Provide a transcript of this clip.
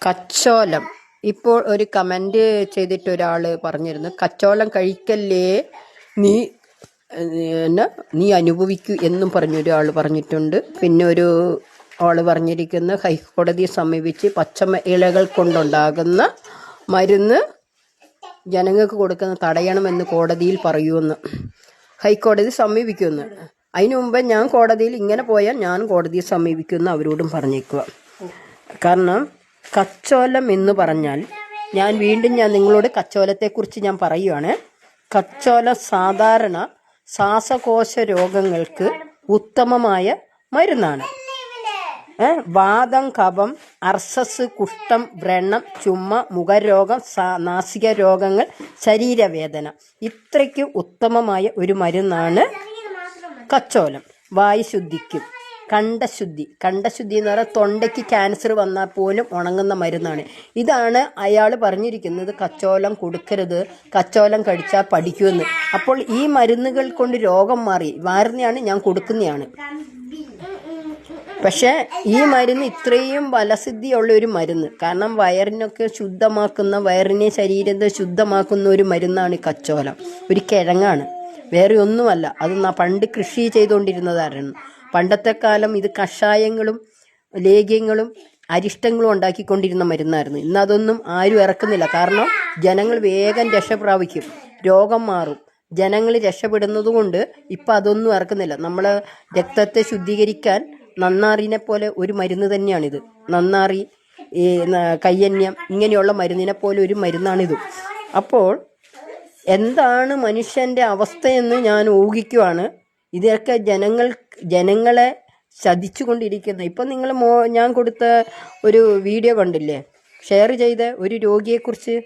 കച്ചോലം. ഇപ്പോൾ ഒരു കമൻറ്റ് ചെയ്തിട്ട് ഒരാൾ പറഞ്ഞിരുന്നു, കച്ചോലം കഴിക്കല്ലേ, നീ നീ അനുഭവിക്കൂ എന്നും പറഞ്ഞൊരാൾ പറഞ്ഞിട്ടുണ്ട്. പിന്നെ ഒരു ആൾ പറഞ്ഞിരിക്കുന്ന ഹൈക്കോടതിയെ സമീപിച്ച് ഇലകൾ കൊണ്ടുണ്ടാകുന്ന മരുന്ന് ജനങ്ങൾക്ക് കൊടുക്കുന്ന തടയണമെന്ന് കോടതിയിൽ പറയുമെന്ന് ഹൈക്കോടതി സമീപിക്കുമെന്ന്. അതിനു മുമ്പ് ഞാൻ കോടതിയിൽ ഇങ്ങനെ പോയാൽ ഞാൻ കോടതിയെ സമീപിക്കുമെന്ന് അവരോടും പറഞ്ഞേക്കുക. കാരണം കച്ചോലം എന്ന് പറഞ്ഞാൽ ഞാൻ നിങ്ങളോട് കച്ചോലത്തെക്കുറിച്ച് ഞാൻ പറയുകയാണ്. കച്ചോലം സാധാരണ ശ്വാസകോശ രോഗങ്ങൾക്ക് ഉത്തമമായ മരുന്നാണ്. വാതം, കഫം, അർസസ്, കുഷ്ഠം, വ്രണം, ചുമ, മുഖരോഗം, നാസിക രോഗങ്ങൾ, ശരീരവേദന, ഇത്രയ്ക്ക് ഉത്തമമായ ഒരു മരുന്നാണ് കച്ചോലം. വായുശുദ്ധിക്കും കണ്ഠശുദ്ധി എന്ന് പറഞ്ഞാൽ തൊണ്ടയ്ക്ക് ക്യാൻസർ വന്നാൽ പോലും ഉണങ്ങുന്ന മരുന്നാണ്. ഇതാണ് അയാൾ പറഞ്ഞിരിക്കുന്നത്, കച്ചോലം കൊടുക്കരുത്, കച്ചോലം കഴിച്ചാൽ പഠിക്കുമെന്ന്. അപ്പോൾ ഈ മരുന്നുകൾ കൊണ്ട് രോഗം മാറുന്നതാണ് ഞാൻ കൊടുക്കുന്നതാണ്. പക്ഷേ ഈ മരുന്ന് ഇത്രയും ഫലസിദ്ധിയുള്ള ഒരു മരുന്ന്, കാരണം വയറിനൊക്കെ ശുദ്ധമാക്കുന്ന, വയറിനെ ശരീരത്തെ ശുദ്ധമാക്കുന്ന ഒരു മരുന്നാണ് കച്ചോലം. ഒരു കിഴങ്ങാണ്, വേറെ ഒന്നുമല്ല. അത് പണ്ട് കൃഷി ചെയ്തുകൊണ്ടിരുന്നതായിരുന്നു. പണ്ടത്തെ കാലം ഇത് കഷായങ്ങളും ലേഖ്യങ്ങളും അരിഷ്ടങ്ങളും ഉണ്ടാക്കിക്കൊണ്ടിരുന്ന മരുന്നായിരുന്നു. ഇന്ന് അതൊന്നും ആരും ഇറക്കുന്നില്ല. കാരണം ജനങ്ങൾ വേഗം രക്ഷപ്രാപിക്കും, രോഗം മാറും. ജനങ്ങൾ രക്ഷപ്പെടുന്നത് കൊണ്ട് ഇപ്പം അതൊന്നും ഇറക്കുന്നില്ല. നമ്മൾ രക്തത്തെ ശുദ്ധീകരിക്കാൻ നന്നാറിനെ പോലെ ഒരു മരുന്ന് തന്നെയാണിത്. നന്നാറി, കയ്യന്യം, ഇങ്ങനെയുള്ള മരുന്നിനെ പോലെ ഒരു മരുന്നാണിത്. അപ്പോൾ എന്താണ് മനുഷ്യൻ്റെ അവസ്ഥയെന്ന് ഞാൻ ഊഹിക്കുവാണ്. ഇതൊക്കെ ജനങ്ങളെ ചതിച്ചു കൊണ്ടിരിക്കുന്നത്. ഇപ്പം നിങ്ങൾ ഞാൻ കൊടുത്ത ഒരു വീഡിയോ കണ്ടില്ലേ, ഷെയർ ചെയ്ത ഒരു രോഗിയെക്കുറിച്ച്.